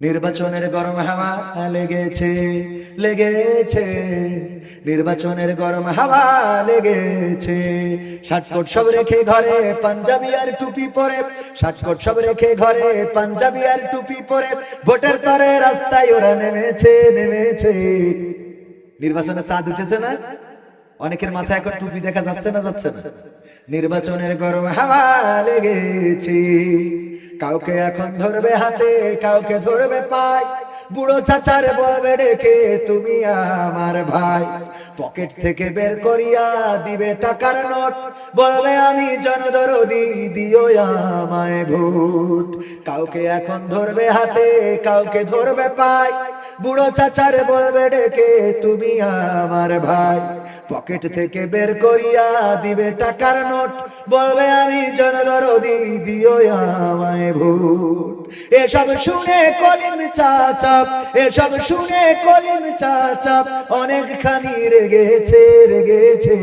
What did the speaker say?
নির্বাচনের গরম হাওয়া লেগেছে লেগেছে, নির্বাচনের গরম হাওয়া লেগেছে। শার্টকোট সব রেখে ঘরে পাঞ্জাবি আর টুপি পরে, শার্টকোট সব রেখে ঘরে পাঞ্জাবি আর টুপি পরে ভোটের তরে রাস্তায় ওরা নেমেছে নেমেছে। নির্বাচনে চাঁদ উঠেছে না? অনেকের মাথায় এখন টুপি দেখা যাচ্ছে না যাচ্ছে না? নির্বাচনের গরম হাওয়া লেগেছে। কাউকে এখন ধরবে হাতে, কাউকে ধরবে পায়, বুড়ো চাচারে বলবে ডেকে তুমি আমার ভাই। পকেট থেকে বের করিয়া দিবে টাকার নোট, বলবে আমি জনদরদি দিও আমায় ভোট। কাউকে এখন ধরবে হাতে, কাউকে ধরবে পায়, বুড়ো চাচারে বলবে ডেকে তুমি আমার ভাই। পকেট থেকে বের করিয়া দিবে টাকার নোট, বলবে আমি জনদরদি দিও আমায় ভোট। এসব শুনে কলিম চাচা, এসব শুনে কলিম চাচা অনেকখানি রেগেছে রেগেছে।